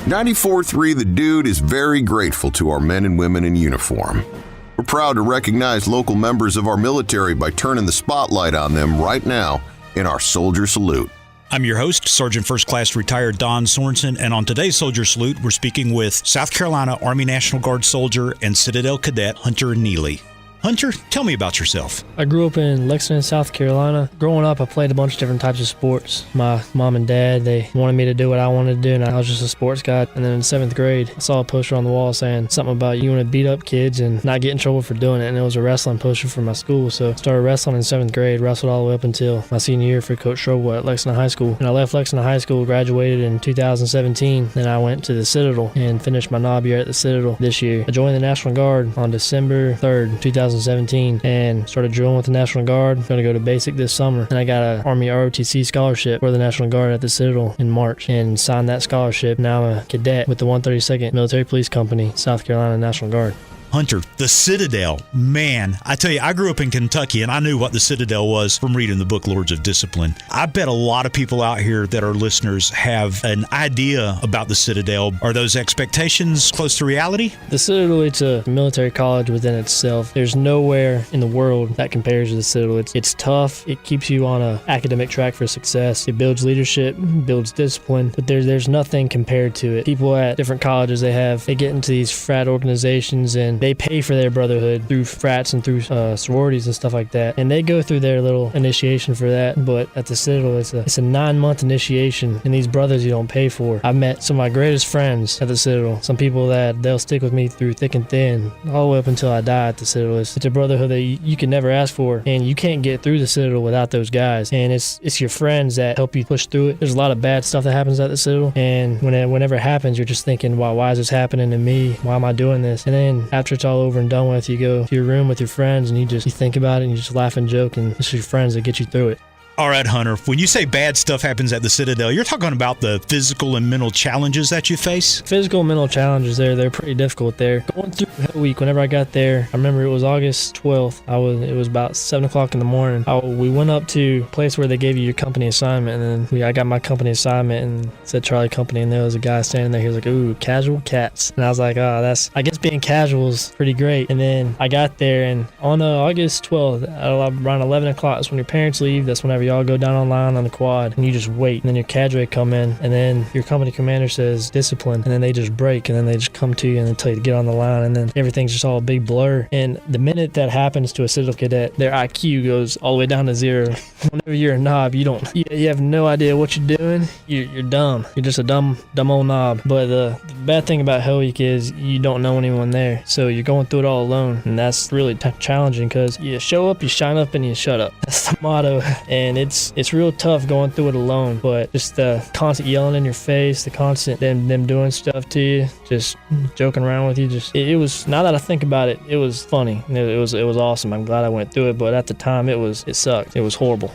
94.3 The Dude is very grateful to our men and women in uniform. We're proud to recognize local members of our military by turning the spotlight on them right now in our Soldier Salute. I'm your host, Sergeant First Class Retired Don Sorensen, and on today's Soldier Salute, we're speaking with South Carolina Army National Guard soldier and Citadel Cadet Hunter Neeley. Hunter, tell me about yourself. I grew up in Lexington, South Carolina. Growing up, I played a bunch of different types of sports. My mom and dad, they wanted me to do what I wanted to do, and I was just a sports guy. And then in 7th grade, I saw a poster on the wall saying something about you want to beat up kids and not get in trouble for doing it, and it was a wrestling poster for my school. So I started wrestling in 7th grade, wrestled all the way up until my senior year for Coach Strobel at Lexington High School. And I left Lexington High School, graduated in 2017, and I went to the Citadel and finished my knob year at the Citadel this year. I joined the National Guard on December 3rd, 2017. And started drilling with the National Guard. Going to go to basic this summer. And I got an Army ROTC scholarship for the National Guard at the Citadel in March and signed that scholarship. Now I'm a cadet with the 132nd Military Police Company, South Carolina National Guard. Hunter, the Citadel, man, I tell you, I grew up in Kentucky and I knew what the Citadel was from reading the book Lords of Discipline. I bet a lot of people out here that are listeners have an idea about the Citadel. Are those expectations close to reality? The Citadel, it's a military college within itself. There's nowhere in the world that compares to the Citadel. It's tough. It keeps you on an academic track for success. It builds leadership, builds discipline, but there's nothing compared to it. People at different colleges, they get into these frat organizations and they pay for their brotherhood through frats and through sororities and stuff like that. And they go through their little initiation for that. But at the Citadel, it's a 9-month initiation. And these brothers you don't pay for. I've met some of my greatest friends at the Citadel. Some people that they'll stick with me through thick and thin, all the way up until I die at the Citadel. It's a brotherhood that you can never ask for. And you can't get through the Citadel without those guys. And it's your friends that help you push through it. There's a lot of bad stuff that happens at the Citadel. And whenever it happens, you're just thinking, wow, why is this happening to me? Why am I doing this? And then after it's all over and done with, you go to your room with your friends and you think about it and you just laugh and joke, and it's your friends that get you through it. All right, Hunter, when you say bad stuff happens at the Citadel, you're talking about the physical and mental challenges that you face? Physical and mental challenges they're pretty difficult there. Going through Hell Week, whenever I got there, I remember it was August 12th. It was about 7 o'clock in the morning. We went up to a place where they gave you your company assignment, and then I got my company assignment and it said Charlie Company, and there was a guy standing there. He was like, ooh, casual cats. And I was like, oh, I guess being casual is pretty great. And then I got there, and on August 12th, around 11 o'clock, that's when your parents leave. That's whenever y'all go down online on the quad and you just wait, and then your cadre come in, and then your company commander says discipline, and then they just break, and then they just come to you and they tell you to get on the line, and then everything's just all a big blur. And the minute that happens to a Citadel cadet, their IQ goes all the way down to 0. Whenever you're a knob, you have no idea what you're doing. You're dumb. You're just a dumb old knob. But the bad thing about Hell Week is you don't know anyone there, so you're going through it all alone, and that's really challenging because you show up, you shine up, and you shut up. That's the motto, and it's real tough going through it alone. But just the constant yelling in your face, the constant them doing stuff to you, just joking around with you, it was, now that I think about it, it was funny. It was awesome. I'm glad I went through it, but at the time it sucked. It was horrible.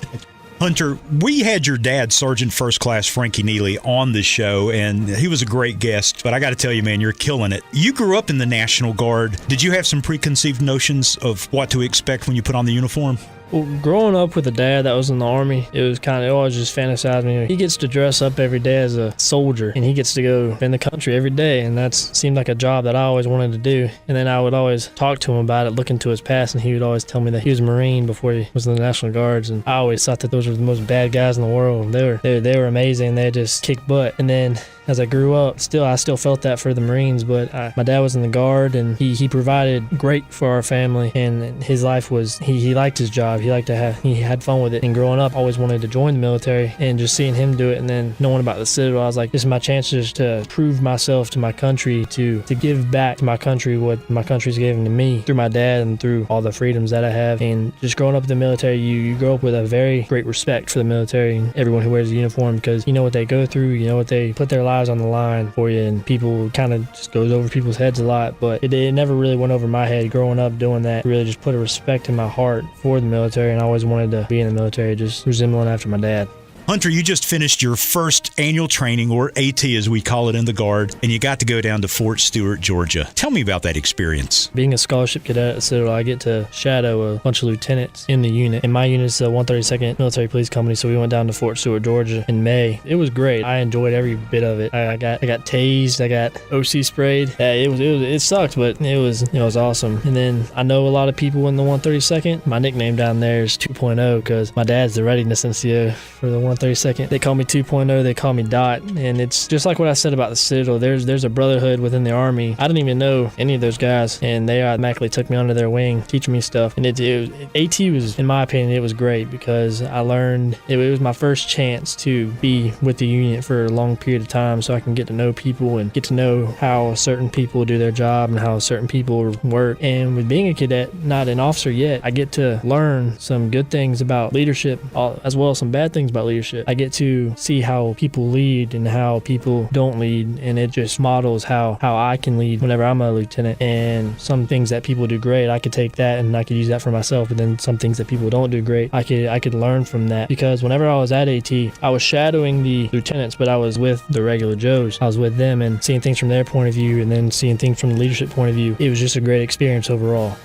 Hunter, we had your dad, Sergeant First Class Frankie Neeley, on this show, and he was a great guest. But I got to tell you, man, you're killing it. You grew up in the National Guard. Did you have some preconceived notions of what to expect when you put on the uniform? Well, growing up with a dad that was in the Army, it always just fantasized me. He gets to dress up every day as a soldier, and he gets to go in the country every day, and that seemed like a job that I always wanted to do. And then I would always talk to him about it, look into his past, and he would always tell me that he was a Marine before he was in the National Guards, and I always thought that those were the most bad guys in the world. They were amazing. They just kicked butt. And then as I grew up, I still felt that for the Marines, but my dad was in the Guard, and he provided great for our family, and his life was, he liked his job. He had fun with it. And growing up, I always wanted to join the military, and just seeing him do it, and then knowing about the Citadel, I was like, this is my chance just to prove myself to my country, to give back to my country what my country's given to me through my dad and through all the freedoms that I have. And just growing up in the military, you grow up with a very great respect for the military and everyone who wears a uniform, because you know what they go through, you know what they put their lives on the line for you, and people kind of just goes over people's heads a lot, but it never really went over my head. Growing up doing that really just put a respect in my heart for the military, and I always wanted to be in the military, just resembling after my dad. Hunter, you just finished your first annual training, or AT as we call it in the Guard, and you got to go down to Fort Stewart, Georgia. Tell me about that experience. Being a scholarship cadet at Citadel, I get to shadow a bunch of lieutenants in the unit. And my unit's the 132nd Military Police Company, so we went down to Fort Stewart, Georgia in May. It was great. I enjoyed every bit of it. I got tased. I got OC sprayed. It sucked, but it was awesome. And then I know a lot of people in the 132nd. My nickname down there is 2.0 because my dad's the readiness NCO for the 132nd. They call me 2.0. They call me Dot. And it's just like what I said about the Citadel. There's a brotherhood within the Army. I didn't even know any of those guys, and they automatically took me under their wing, teaching me stuff. And AT was, in my opinion, it was great because I learned it was my first chance to be with the unit for a long period of time, so I can get to know people and get to know how certain people do their job and how certain people work. And with being a cadet, not an officer yet, I get to learn some good things about leadership as well as some bad things about leadership. I get to see how people lead and how people don't lead, and it just models how I can lead whenever I'm a lieutenant. And some things that people do great, I could take that and I could use that for myself. And then some things that people don't do great, I could learn from that. Because whenever I was at AT, I was shadowing the lieutenants, but I was with the regular Joes. I was with them and seeing things from their point of view, and then seeing things from the leadership point of view. It was just a great experience overall.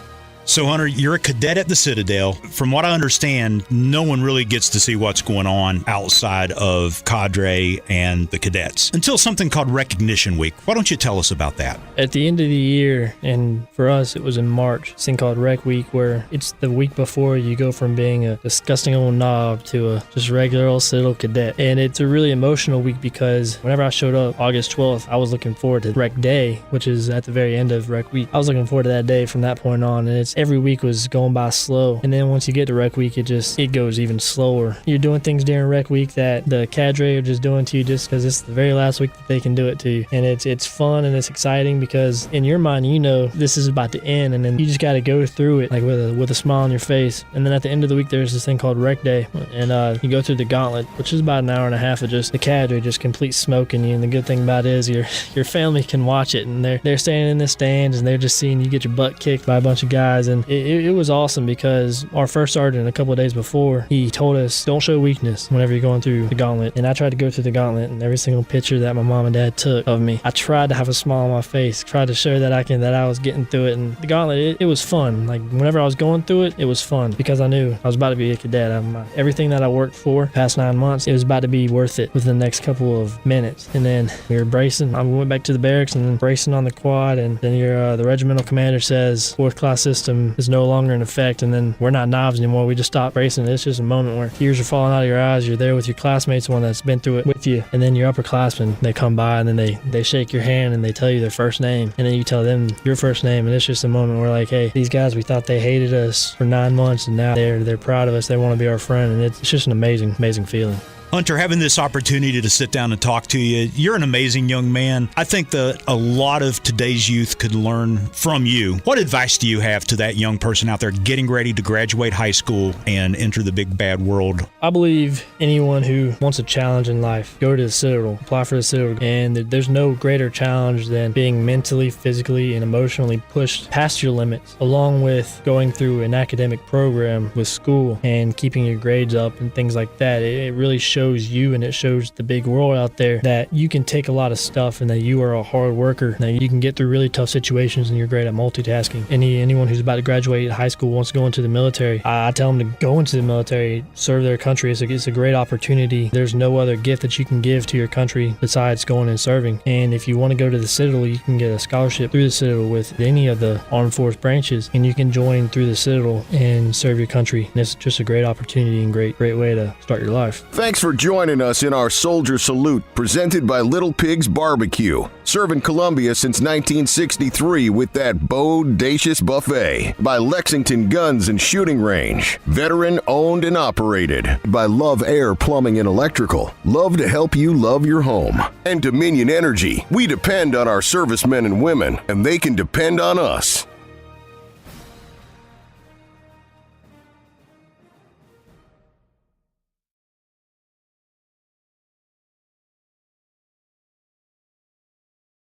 So, Hunter, you're a cadet at the Citadel. From what I understand, no one really gets to see what's going on outside of cadre and the cadets until something called Recognition Week. Why don't you tell us about that? At the end of the year, and for us, it was in March, this thing called Rec Week, where it's the week before you go from being a disgusting old knob to a just regular old Citadel cadet. And it's a really emotional week because whenever I showed up August 12th, I was looking forward to Rec Day, which is at the very end of Rec Week. I was looking forward to that day from that point on, and every week was going by slow. And then once you get to Rec Week, it goes even slower. You're doing things during Rec Week that the cadre are just doing to you just because it's the very last week that they can do it to you. And it's fun and it's exciting because in your mind, you know this is about to end, and then you just got to go through it like with a smile on your face. And then at the end of the week, there's this thing called Rec Day, and you go through the gauntlet, which is about an hour and a half of just the cadre just complete smoking you. And the good thing about it is your family can watch it, and they're standing in the stands and they're just seeing you get your butt kicked by a bunch of guys. And it was awesome because our first sergeant a couple of days before, he told us don't show weakness whenever you're going through the gauntlet. And I tried to go through the gauntlet, and every single picture that my mom and dad took of me, I tried to have a smile on my face, tried to show that I was getting through it. And the gauntlet, it was fun. Like whenever I was going through it, it was fun because I knew I was about to be a cadet. Everything that I worked for the past 9 months, it was about to be worth it within the next couple of minutes. And then we were bracing. I went back to the barracks and then bracing on the quad, and then the regimental commander says fourth class system is no longer in effect, and then we're not knobs anymore. We just stopped racing. It's just a moment where tears are falling out of your eyes. You're there with your classmates, one that's been through it with you, and then your upperclassmen, they come by and then they shake your hand and they tell you their first name, and then you tell them your first name, and it's just a moment where like, hey, these guys, we thought they hated us for 9 months, and now they're proud of us. They want to be our friend, and it's just an amazing feeling. Hunter, having this opportunity to sit down and talk to you, you're an amazing young man. I think that a lot of today's youth could learn from you. What advice do you have to that young person out there getting ready to graduate high school and enter the big bad world? I believe anyone who wants a challenge in life, go to the Citadel, apply for the Citadel. And there's no greater challenge than being mentally, physically, and emotionally pushed past your limits, along with going through an academic program with school and keeping your grades up and things like that. It really shows you, and it shows the big world out there that you can take a lot of stuff and that you are a hard worker, that you can get through really tough situations, and you're great at multitasking. Anyone who's about to graduate high school wants to go into the military, I tell them to go into the military, serve their country. It's a great opportunity. There's no other gift that you can give to your country besides going and serving. And if you want to go to the Citadel, you can get a scholarship through the Citadel with any of the armed force branches, and you can join through the Citadel and serve your country. And it's just a great opportunity and great way to start your life. Thanks for joining us in our Soldier Salute, presented by Little Pig's Barbecue. Serving Columbia since 1963 with that bodacious buffet. By Lexington Guns and Shooting Range. Veteran owned and operated. By Love Air Plumbing and Electrical. Love to help you love your home. And Dominion Energy. We depend on our servicemen and women, and they can depend on us.